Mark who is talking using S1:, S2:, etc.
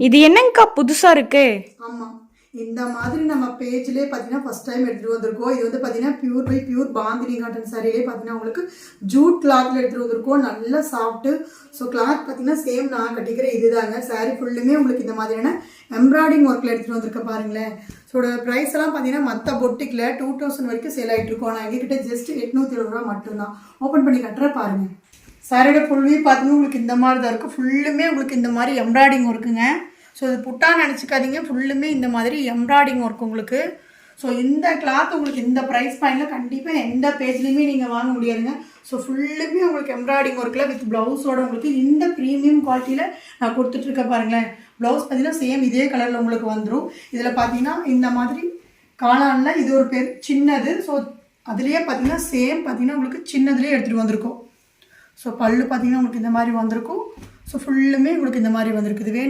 S1: இது என்னங்கக்கா புதுசா இருக்கு?
S2: ஆமா, இந்த மாதிரி நம்ம பேஜ்லேயே பார்த்தீங்கன்னா ஃபர்ஸ்ட் டைம் எடுத்துகிட்டு வந்திருக்கோம். இது வந்து பார்த்தீங்கன்னா பியூர் பை பியூர் பாந்தினி காட்டன் சாரிலே பார்த்தீங்கன்னா உங்களுக்கு ஜூட் கிளாத்தில் எடுத்துகிட்டு வந்திருக்கோம். நல்லா சாஃப்ட்டு. ஸோ கிளாத் பார்த்தீங்கன்னா சேம் நான் கட்டிக்கிற இதுதாங்க. சாரீ ஃபுல்லுமே உங்களுக்கு இந்த மாதிரியான எம்ப்ராய்டிங் ஒர்க்கில் எடுத்துகிட்டு வந்திருக்க பாருங்களேன். ஸோ ப்ரைஸ் எல்லாம் பார்த்தீங்கன்னா மற்ற பொட்டிக்கில் 2000 வரைக்கும் சேல் ஆகிட்டு இருக்கோம். நான் எங்ககிட்ட ஜஸ்ட் 820 ரூபா மட்டும்தான். ஓப்பன் பண்ணி கட்டுற பாருங்கள். சாரியோட ஃபுல்லுமே பார்த்தீங்கன்னா உங்களுக்கு இந்த மாதிரி தான் இருக்கும். ஃபுல்லுமே உங்களுக்கு இந்த மாதிரி எம்ப்ராய்டிங் ஒர்க்குங்க. ஸோ இது புட்டான்னு நினச்சிக்காதீங்க, ஃபுல்லுமே இந்த மாதிரி எம்ப்ராய்டிங் ஒர்க் உங்களுக்கு. ஸோ இந்த கிளாத் உங்களுக்கு இந்த ப்ரைஸ் பாயிண்டில் கண்டிப்பாக எந்த பேஜ்லேயுமே நீங்கள் வாங்க முடியாதுங்க. ஸோ ஃபுல்லுமே உங்களுக்கு எம்ப்ராய்டிங் ஒர்க்கில் வித் ப்ளவுஸோட உங்களுக்கு இந்த ப்ரீமியம் குவாலிட்டியில் நான் கொடுத்துட்ருக்க பாருங்களேன். ப்ளவுஸ் பார்த்தீங்கன்னா சேம் இதே கலரில் உங்களுக்கு வந்துடும். இதில் பார்த்தீங்கன்னா இந்த மாதிரி காளானில் இது ஒரு பேர் சின்னது. ஸோ அதுலேயே பார்த்தீங்கன்னா சேம் பார்த்தீங்கன்னா உங்களுக்கு சின்னதுலேயே எடுத்துகிட்டு வந்திருக்கோம். ஸோ பல்லு பார்த்தீங்கன்னா உங்களுக்கு இந்த மாதிரி வந்திருக்கும். ஸோ ஃபுல்லுமே உங்களுக்கு இந்த மாதிரி வந்திருக்குது.